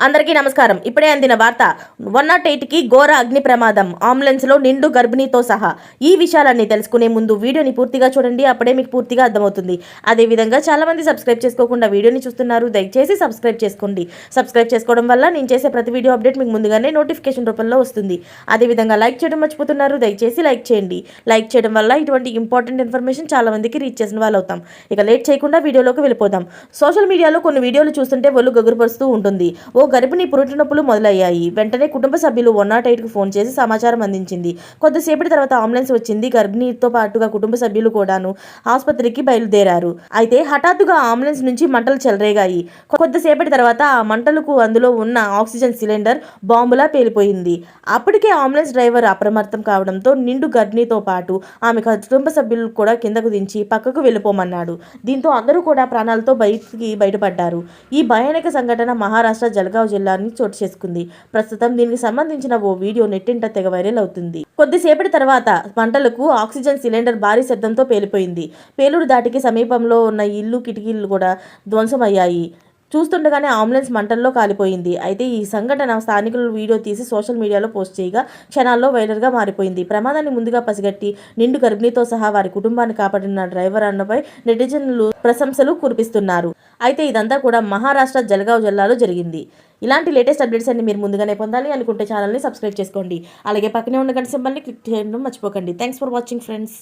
అందరికీ నమస్కారం. ఇప్పుడే అందిన వార్త 108కి ఘోర అగ్ని ప్రమాదం, అంబులెన్స్లో నిండు గర్భిణితో సహా. ఈ విషయాలన్నీ తెలుసుకునే ముందు వీడియోని పూర్తిగా చూడండి, అప్పుడే మీకు పూర్తిగా అర్థమవుతుంది. అదేవిధంగా చాలామంది సబ్స్క్రైబ్ చేసుకోకుండా వీడియోని చూస్తున్నారు, దయచేసి సబ్స్క్రైబ్ చేసుకోండి. సబ్స్క్రైబ్ చేసుకోవడం వల్ల నేను చేసే ప్రతి వీడియో అప్డేట్ మీకు ముందుగానే నోటిఫికేషన్ రూపంలో వస్తుంది. అదేవిధంగా లైక్ చేయడం మర్చిపోతున్నారు, దయచేసి లైక్ చేయండి. లైక్ చేయడం వల్ల ఇటువంటి ఇంపార్టెంట్ ఇన్ఫర్మేషన్ చాలా మందికి రీచ్ చేసిన వాళ్ళు అవుతాం. ఇక లేట్ చేయకుండా వీడియోలోకి వెళ్ళిపోదాం. సోషల్ మీడియాలో కొన్ని వీడియోలు చూస్తుంటే ఒళ్ళు గగురుపరుస్తూ ఉంటుంది. ఓ గర్భిణి పురుటి నొప్పులు మొదలయ్యాయి. వెంటనే కుటుంబ సభ్యులు 108కు ఫోన్ చేసి సమాచారం అందించింది. కొద్దిసేపటి తర్వాత అంబులెన్స్ వచ్చింది. గర్భిణితో పాటుగా కుటుంబ సభ్యులు కూడాను ఆసుపత్రికి బయలుదేరారు. అయితే హఠాత్తుగా అంబులెన్స్ నుంచి మంటలు చెలరేగాయి. కొద్దిసేపటి తర్వాత ఆ మంటలకు అందులో ఉన్న ఆక్సిజన్ సిలిండర్ బాంబులా పేలిపోయింది. అప్పటికే అంబులెన్స్ డ్రైవర్ అప్రమత్తం కావడంతో నిండు గర్భిణితో పాటు ఆమె కుటుంబ సభ్యులు కూడా కిందకు దించి పక్కకు వెళ్ళిపోమన్నాడు. దీంతో అందరూ కూడా ప్రాణాలతో బయటపడ్డారు. ఈ భయానక సంఘటన మహారాష్ట్ర జల్గావ్ జిల్లాని చోటు చేసుకుంది. ప్రస్తుతం దీనికి సంబంధించిన ఓ వీడియో నెట్టింట తెగ వైరల్ అవుతుంది. కొద్దిసేపటి తర్వాత మంటలకు ఆక్సిజన్ సిలిండర్ భారీ శబ్దంతో పేలిపోయింది. పేలుడు దాటికి సమీపంలో ఉన్న ఇల్లు, కిటికీలు కూడా ధ్వంసమయ్యాయి. చూస్తుండగానే అంబులెన్స్ మంటల్లో కాలిపోయింది. అయితే ఈ సంఘటన స్థానికులు వీడియో తీసి సోషల్ మీడియాలో పోస్ట్ చేయగా క్షణాల్లో వైరల్గా మారిపోయింది. ప్రమాదాన్ని ముందుగా పసిగట్టి నిండు గర్భిణితో సహా వారి కుటుంబాన్ని కాపాడిన డ్రైవర్ అన్నపై నెటిజన్లు ప్రశంసలు కురిపిస్తున్నారు. అయితే ఇదంతా కూడా మహారాష్ట్ర జల్గావ్ జిల్లాలో జరిగింది. ఇలాంటి లేటెస్ట్ అప్డేట్స్ అన్ని మీరు ముందుగానే పొందాలి అనుకుంటే ఛానల్ని సబ్స్క్రైబ్ చేసుకోండి. అలాగే పక్కనే ఉన్న గంట సింబల్ని క్లిక్ చేయడం మర్చిపోకండి. Thanks for watching friends.